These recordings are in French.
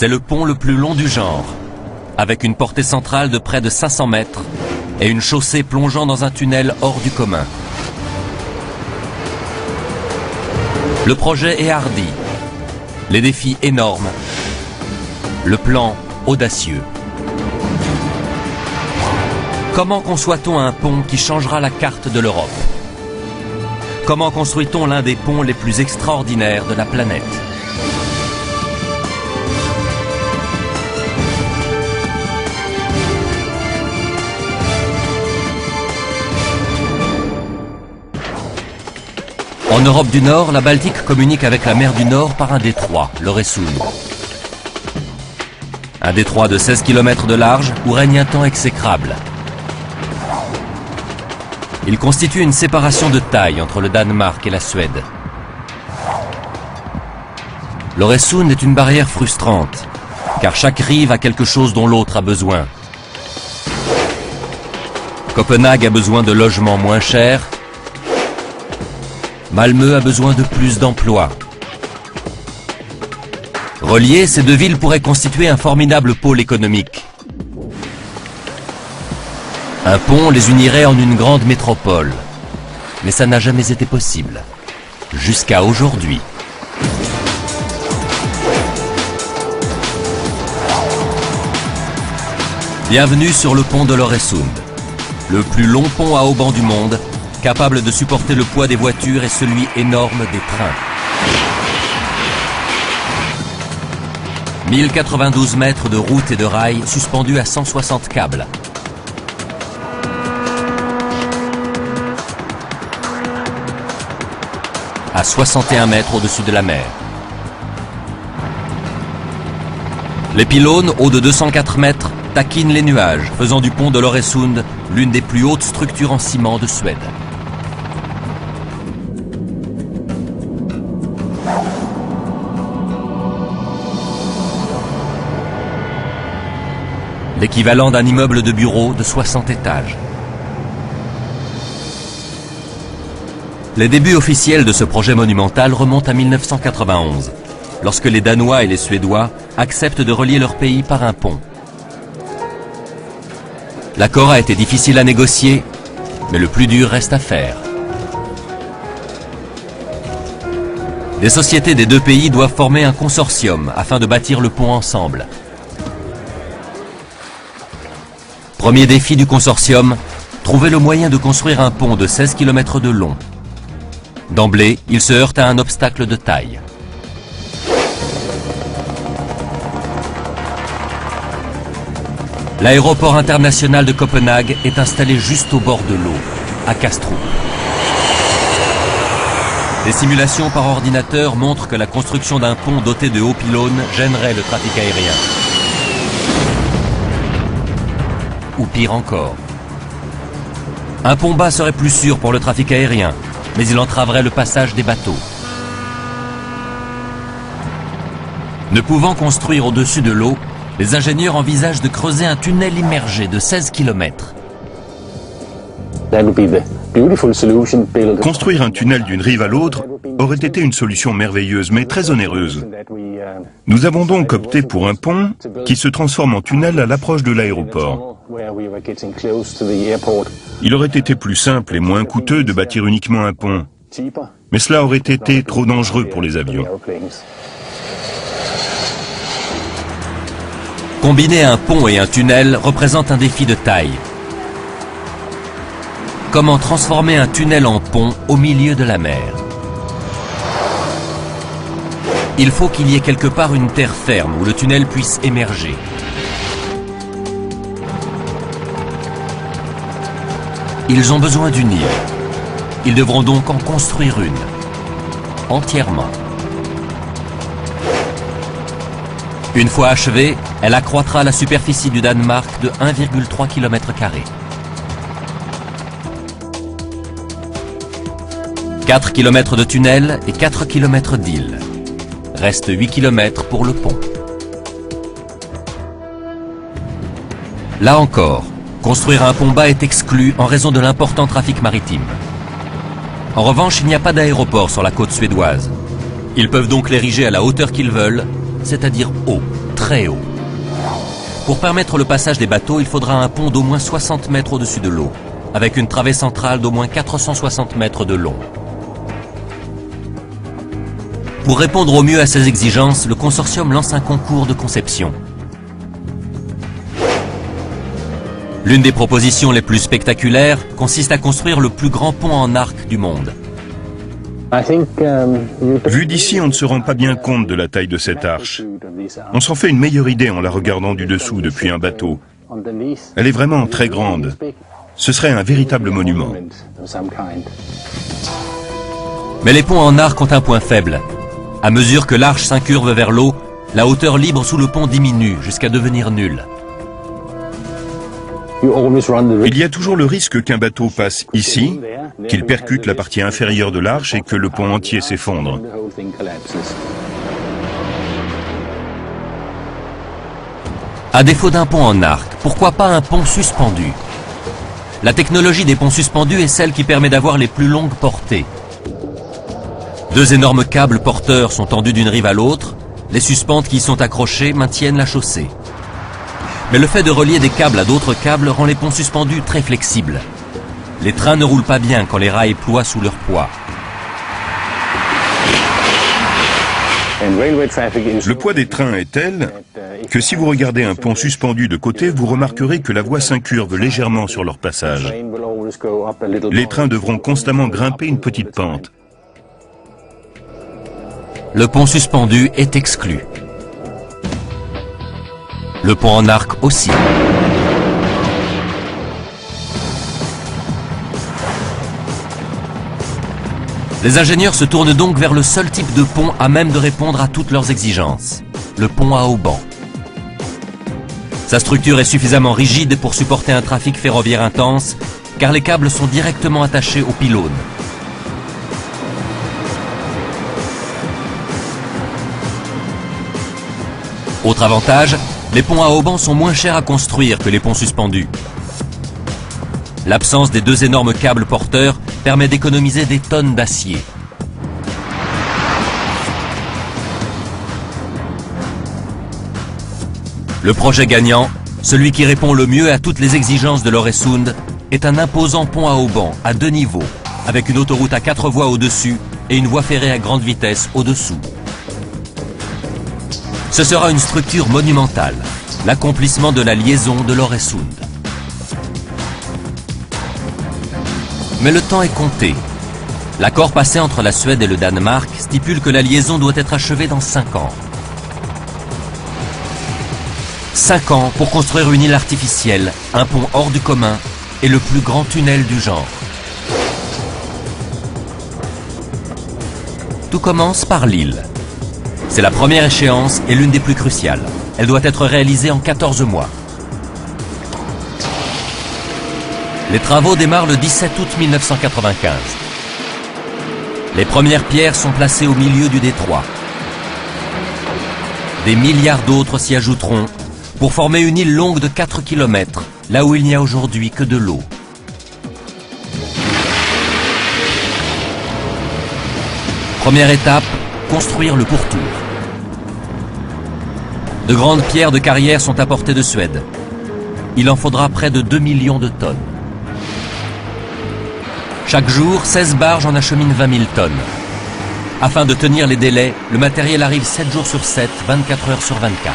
C'est le pont le plus long du genre, avec une portée centrale de près de 500 mètres et une chaussée plongeant dans un tunnel hors du commun. Le projet est hardi, les défis énormes, le plan audacieux. Comment conçoit-on un pont qui changera la carte de l'Europe? Comment construit-on l'un des ponts les plus extraordinaires de la planète? En Europe du Nord, la Baltique communique avec la mer du Nord par un détroit, l'Øresund. Un détroit de 16 km de large où règne un temps exécrable. Il constitue une séparation de taille entre le Danemark et la Suède. L'Øresund est une barrière frustrante, car chaque rive a quelque chose dont l'autre a besoin. Copenhague a besoin de logements moins chers. Malmö a besoin de plus d'emplois. Reliées, ces deux villes pourraient constituer un formidable pôle économique. Un pont les unirait en une grande métropole. Mais ça n'a jamais été possible. Jusqu'à aujourd'hui. Bienvenue sur le pont de l'Øresund. Le plus long pont à haubans du monde, capable de supporter le poids des voitures et celui énorme des trains. 1092 mètres de route et de rails suspendus à 160 câbles. À 61 mètres au-dessus de la mer. Les pylônes, hauts de 204 mètres, taquinent les nuages, faisant du pont de l'Øresund l'une des plus hautes structures en ciment de Suède. L'équivalent d'un immeuble de bureau de 60 étages. Les débuts officiels de ce projet monumental remontent à 1991, lorsque les Danois et les Suédois acceptent de relier leur pays par un pont. L'accord a été difficile à négocier, mais le plus dur reste à faire. Les sociétés des deux pays doivent former un consortium afin de bâtir le pont ensemble. Premier défi du consortium, trouver le moyen de construire un pont de 16 km de long. D'emblée, il se heurte à un obstacle de taille. L'aéroport international de Copenhague est installé juste au bord de l'eau, à Kastrup. Des simulations par ordinateur montrent que la construction d'un pont doté de hauts pylônes gênerait le trafic aérien. Ou pire encore. Un pont bas serait plus sûr pour le trafic aérien, mais il entraverait le passage des bateaux. Ne pouvant construire au-dessus de l'eau, les ingénieurs envisagent de creuser un tunnel immergé de 16 km. Construire un tunnel d'une rive à l'autre aurait été une solution merveilleuse, mais très onéreuse. Nous avons donc opté pour un pont qui se transforme en tunnel à l'approche de l'aéroport. Il aurait été plus simple et moins coûteux de bâtir uniquement un pont. Mais cela aurait été trop dangereux pour les avions. Combiner un pont et un tunnel représente un défi de taille. Comment transformer un tunnel en pont au milieu de la mer? Il faut qu'il y ait quelque part une terre ferme où le tunnel puisse émerger. Ils ont besoin d'une île. Ils devront donc en construire une, entièrement. Une fois achevée, elle accroîtra la superficie du Danemark de 1,3 km². 4 km de tunnel et 4 km d'île. Reste 8 km pour le pont. Là encore, construire un pont bas est exclu en raison de l'important trafic maritime. En revanche, il n'y a pas d'aéroport sur la côte suédoise. Ils peuvent donc l'ériger à la hauteur qu'ils veulent, c'est-à-dire haut, très très haut. Pour permettre le passage des bateaux, il faudra un pont d'au moins 60 mètres au-dessus de l'eau, avec une travée centrale d'au moins 460 mètres de long. Pour répondre au mieux à ces exigences, le consortium lance un concours de conception. L'une des propositions les plus spectaculaires consiste à construire le plus grand pont en arc du monde. Vu d'ici, on ne se rend pas bien compte de la taille de cette arche. On s'en fait une meilleure idée en la regardant du dessous depuis un bateau. Elle est vraiment très grande. Ce serait un véritable monument. Mais les ponts en arc ont un point faible. À mesure que l'arche s'incurve vers l'eau, la hauteur libre sous le pont diminue jusqu'à devenir nulle. Il y a toujours le risque qu'un bateau passe ici, qu'il percute la partie inférieure de l'arche et que le pont entier s'effondre. À défaut d'un pont en arc, pourquoi pas un pont suspendu? La technologie des ponts suspendus est celle qui permet d'avoir les plus longues portées. Deux énormes câbles porteurs sont tendus d'une rive à l'autre. Les suspentes qui y sont accrochées maintiennent la chaussée. Mais le fait de relier des câbles à d'autres câbles rend les ponts suspendus très flexibles. Les trains ne roulent pas bien quand les rails ploient sous leur poids. Le poids des trains est tel que si vous regardez un pont suspendu de côté, vous remarquerez que la voie s'incurve légèrement sur leur passage. Les trains devront constamment grimper une petite pente. Le pont suspendu est exclu. Le pont en arc aussi. Les ingénieurs se tournent donc vers le seul type de pont à même de répondre à toutes leurs exigences, le pont à haubans. Sa structure est suffisamment rigide pour supporter un trafic ferroviaire intense, car les câbles sont directement attachés aux pylônes. Autre avantage, les ponts à haubans sont moins chers à construire que les ponts suspendus. L'absence des deux énormes câbles porteurs permet d'économiser des tonnes d'acier. Le projet gagnant, celui qui répond le mieux à toutes les exigences de l'Øresund, est un imposant pont à haubans à 2 niveaux, avec une autoroute à 4 voies au-dessus et une voie ferrée à grande vitesse au-dessous. Ce sera une structure monumentale, l'accomplissement de la liaison de l'Øresund. Mais le temps est compté. L'accord passé entre la Suède et le Danemark stipule que la liaison doit être achevée dans 5 ans. 5 ans pour construire une île artificielle, un pont hors du commun et le plus grand tunnel du genre. Tout commence par l'île. C'est la première échéance et l'une des plus cruciales. Elle doit être réalisée en 14 mois. Les travaux démarrent le 17 août 1995. Les premières pierres sont placées au milieu du détroit. Des milliards d'autres s'y ajouteront pour former une île longue de 4 km, là où il n'y a aujourd'hui que de l'eau. Première étape, construire le pourtour. De grandes pierres de carrière sont apportées de Suède. Il en faudra près de 2 millions de tonnes. Chaque jour, 16 barges en acheminent 20 000 tonnes. Afin de tenir les délais, le matériel arrive 7 jours sur 7, 24 heures sur 24.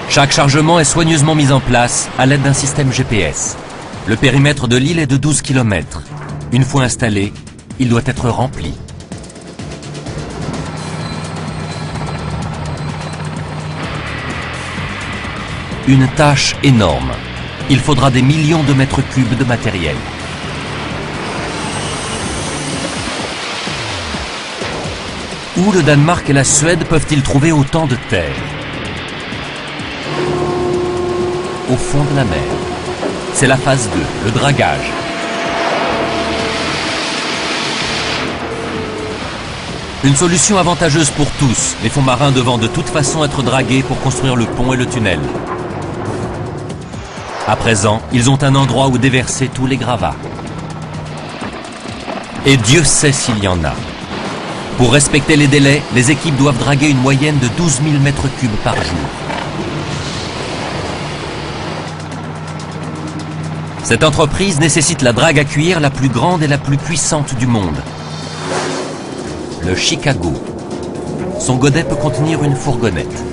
Chaque chargement est soigneusement mis en place à l'aide d'un système GPS. Le périmètre de l'île est de 12 km. Une fois installé, il doit être rempli. Une tâche énorme. Il faudra des millions de mètres cubes de matériel. Où le Danemark et la Suède peuvent-ils trouver autant de terre? Au fond de la mer. C'est la phase 2, le dragage. Une solution avantageuse pour tous, les fonds marins devant de toute façon être dragués pour construire le pont et le tunnel. À présent, ils ont un endroit où déverser tous les gravats. Et Dieu sait s'il y en a. Pour respecter les délais, les équipes doivent draguer une moyenne de 12 000 mètres cubes par jour. Cette entreprise nécessite la drague à cuir la plus grande et la plus puissante du monde. Le Chicago. Son godet peut contenir une fourgonnette.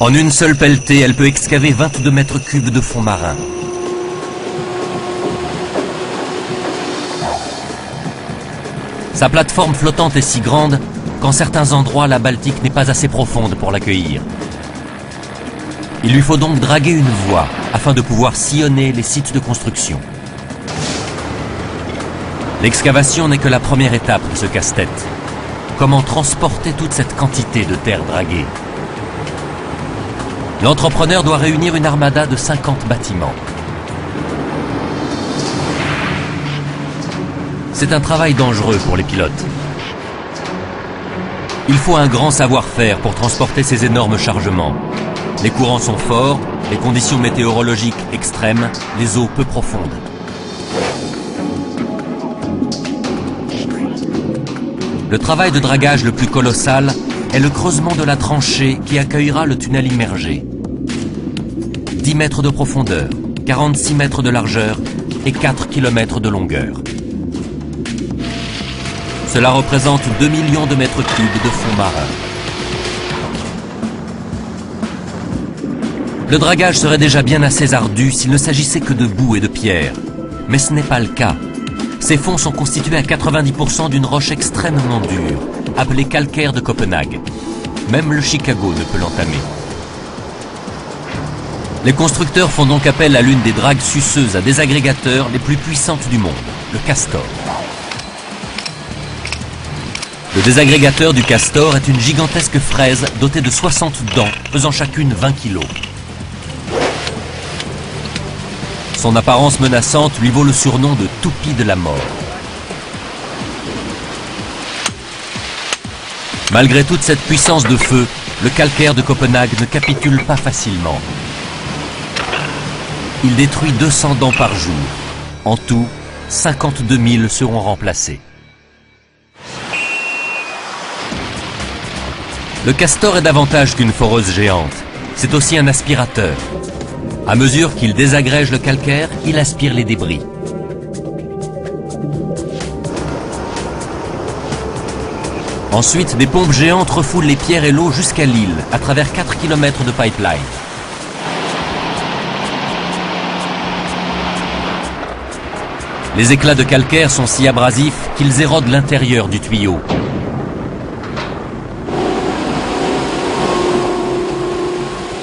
En une seule pelletée, elle peut excaver 22 mètres cubes de fond marin. Sa plateforme flottante est si grande qu'en certains endroits, la Baltique n'est pas assez profonde pour l'accueillir. Il lui faut donc draguer une voie afin de pouvoir sillonner les sites de construction. L'excavation n'est que la première étape de ce casse-tête. Comment transporter toute cette quantité de terre draguée? L'entrepreneur doit réunir une armada de 50 bâtiments. C'est un travail dangereux pour les pilotes. Il faut un grand savoir-faire pour transporter ces énormes chargements. Les courants sont forts, les conditions météorologiques extrêmes, les eaux peu profondes. Le travail de dragage le plus colossal est le creusement de la tranchée qui accueillera le tunnel immergé. 10 mètres de profondeur, 46 mètres de largeur et 4 km de longueur. Cela représente 2 millions de mètres cubes de fond marin. Le dragage serait déjà bien assez ardu s'il ne s'agissait que de boue et de pierre. Mais ce n'est pas le cas. Ces fonds sont constitués à 90% d'une roche extrêmement dure, appelée calcaire de Copenhague. Même le Chicago ne peut l'entamer. Les constructeurs font donc appel à l'une des dragues suceuses à désagrégateurs les plus puissantes du monde, le Castor. Le désagrégateur du Castor est une gigantesque fraise dotée de 60 dents, pesant chacune 20 kg. Son apparence menaçante lui vaut le surnom de toupie de la mort. Malgré toute cette puissance de feu, le calcaire de Copenhague ne capitule pas facilement. Il détruit 200 dents par jour. En tout, 52 000 seront remplacés. Le Castor est davantage qu'une foreuse géante. C'est aussi un aspirateur. À mesure qu'il désagrège le calcaire, il aspire les débris. Ensuite, des pompes géantes refoulent les pierres et l'eau jusqu'à l'île, à travers 4 km de pipeline. Les éclats de calcaire sont si abrasifs qu'ils érodent l'intérieur du tuyau.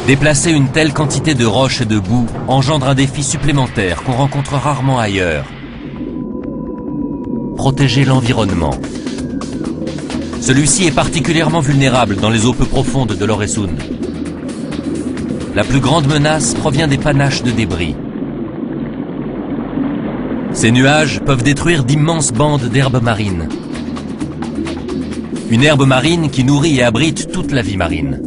Déplacer une telle quantité de roches et de boue engendre un défi supplémentaire qu'on rencontre rarement ailleurs. Protéger l'environnement. Celui-ci est particulièrement vulnérable dans les eaux peu profondes de l'Øresund. La plus grande menace provient des panaches de débris. Ces nuages peuvent détruire d'immenses bandes d'herbes marines. Une herbe marine qui nourrit et abrite toute la vie marine.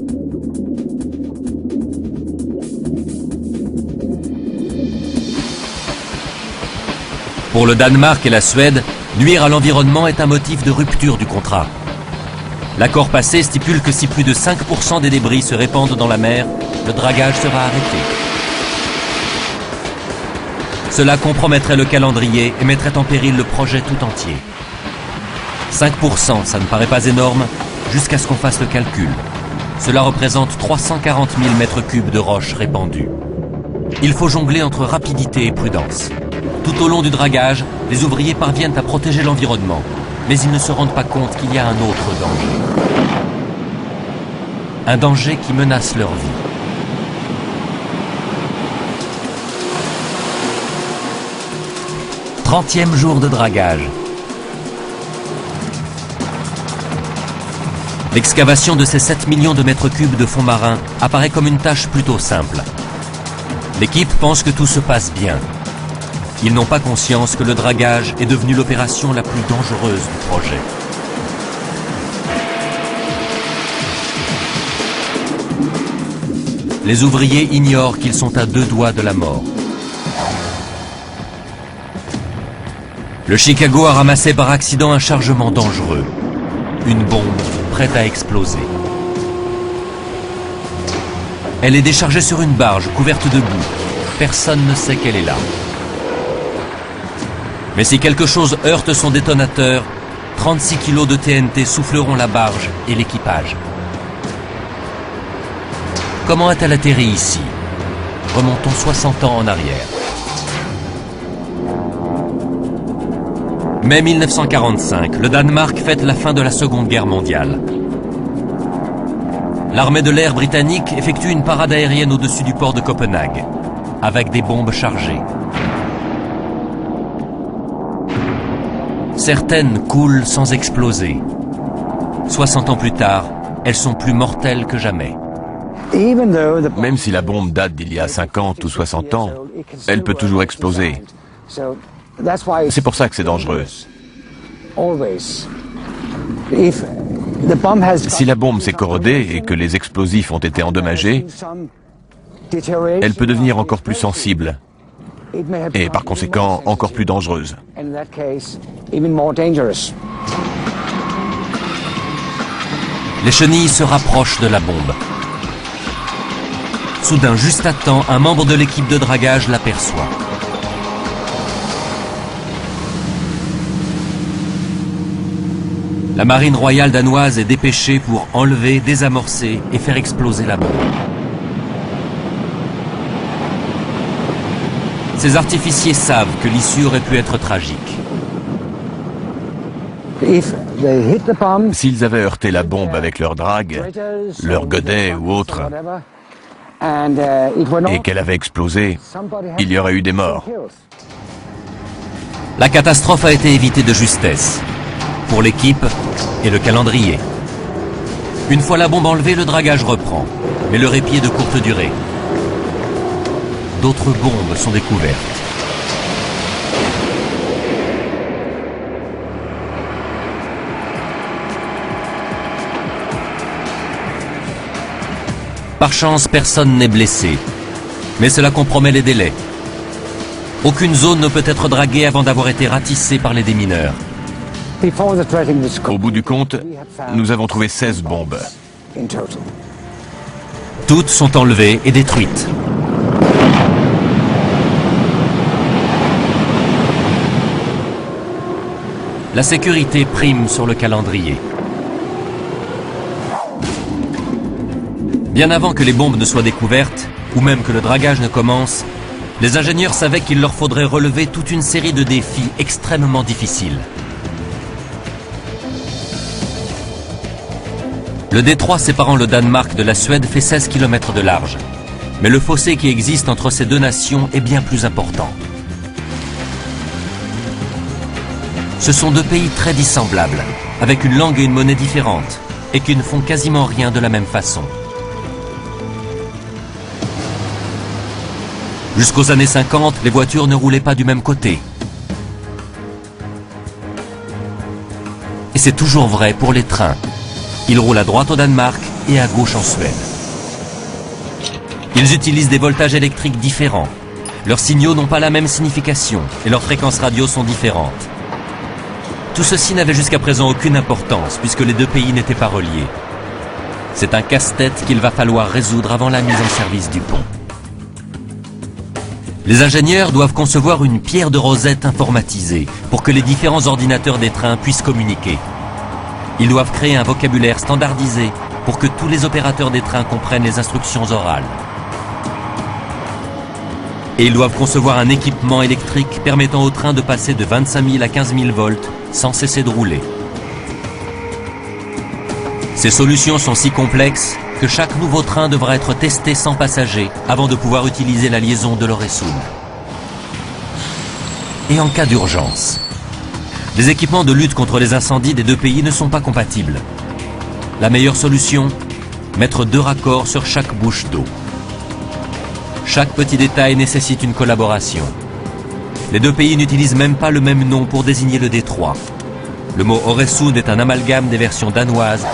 Pour le Danemark et la Suède, nuire à l'environnement est un motif de rupture du contrat. L'accord passé stipule que si plus de 5% des débris se répandent dans la mer, le dragage sera arrêté. Cela compromettrait le calendrier et mettrait en péril le projet tout entier. 5%, ça ne paraît pas énorme, jusqu'à ce qu'on fasse le calcul. Cela représente 340 000 mètres cubes de roches répandues. Il faut jongler entre rapidité et prudence. Tout au long du dragage, les ouvriers parviennent à protéger l'environnement, mais ils ne se rendent pas compte qu'il y a un autre danger. Un danger qui menace leur vie. « 30e jour de dragage. L'excavation de ces 7 millions de mètres cubes de fond marin apparaît comme une tâche plutôt simple. L'équipe pense que tout se passe bien. Ils n'ont pas conscience que le dragage est devenu l'opération la plus dangereuse du projet. Les ouvriers ignorent qu'ils sont à 2 doigts de la mort. Le Chicago a ramassé par accident un chargement dangereux. Une bombe prête à exploser. Elle est déchargée sur une barge couverte de boue. Personne ne sait qu'elle est là. Mais si quelque chose heurte son détonateur, 36 kilos de TNT souffleront la barge et l'équipage. Comment a-t-elle atterri ici? Remontons 60 ans en arrière. Mai 1945, le Danemark fête la fin de la Seconde Guerre mondiale. L'armée de l'air britannique effectue une parade aérienne au-dessus du port de Copenhague, avec des bombes chargées. Certaines coulent sans exploser. 60 ans plus tard, elles sont plus mortelles que jamais. Même si la bombe date d'il y a 50 ou 60 ans, elle peut toujours exploser. C'est pour ça que c'est dangereux. Si la bombe s'est corrodée et que les explosifs ont été endommagés, elle peut devenir encore plus sensible et par conséquent encore plus dangereuse. Les chenilles se rapprochent de la bombe. Soudain, juste à temps, un membre de l'équipe de dragage l'aperçoit. La marine royale danoise est dépêchée pour enlever, désamorcer et faire exploser la bombe. Ces artificiers savent que l'issue aurait pu être tragique. S'ils avaient heurté la bombe avec leur drague, leur godet ou autre, et qu'elle avait explosé, il y aurait eu des morts. La catastrophe a été évitée de justesse, pour l'équipe et le calendrier. Une fois la bombe enlevée, le dragage reprend, mais le répit est de courte durée. D'autres bombes sont découvertes. Par chance, personne n'est blessé, mais cela compromet les délais. Aucune zone ne peut être draguée avant d'avoir été ratissée par les démineurs. Au bout du compte, nous avons trouvé 16 bombes. Toutes sont enlevées et détruites. La sécurité prime sur le calendrier. Bien avant que les bombes ne soient découvertes, ou même que le dragage ne commence, les ingénieurs savaient qu'il leur faudrait relever toute une série de défis extrêmement difficiles. Le détroit séparant le Danemark de la Suède fait 16 km de large. Mais le fossé qui existe entre ces deux nations est bien plus important. Ce sont deux pays très dissemblables, avec une langue et une monnaie différentes, et qui ne font quasiment rien de la même façon. Jusqu'aux années 50, les voitures ne roulaient pas du même côté. Et c'est toujours vrai pour les trains. Ils roulent à droite au Danemark et à gauche en Suède. Ils utilisent des voltages électriques différents. Leurs signaux n'ont pas la même signification et leurs fréquences radio sont différentes. Tout ceci n'avait jusqu'à présent aucune importance puisque les deux pays n'étaient pas reliés. C'est un casse-tête qu'il va falloir résoudre avant la mise en service du pont. Les ingénieurs doivent concevoir une pierre de Rosette informatisée pour que les différents ordinateurs des trains puissent communiquer. Ils doivent créer un vocabulaire standardisé pour que tous les opérateurs des trains comprennent les instructions orales. Et ils doivent concevoir un équipement électrique permettant aux trains de passer de 25 000 à 15 000 volts sans cesser de rouler. Ces solutions sont si complexes que chaque nouveau train devra être testé sans passagers avant de pouvoir utiliser la liaison de l'Øresund. Et en cas d'urgence, les équipements de lutte contre les incendies des deux pays ne sont pas compatibles. La meilleure solution, mettre 2 raccords sur chaque bouche d'eau. Chaque petit détail nécessite une collaboration. Les deux pays n'utilisent même pas le même nom pour désigner le détroit. Le mot Øresund est un amalgame des versions danoise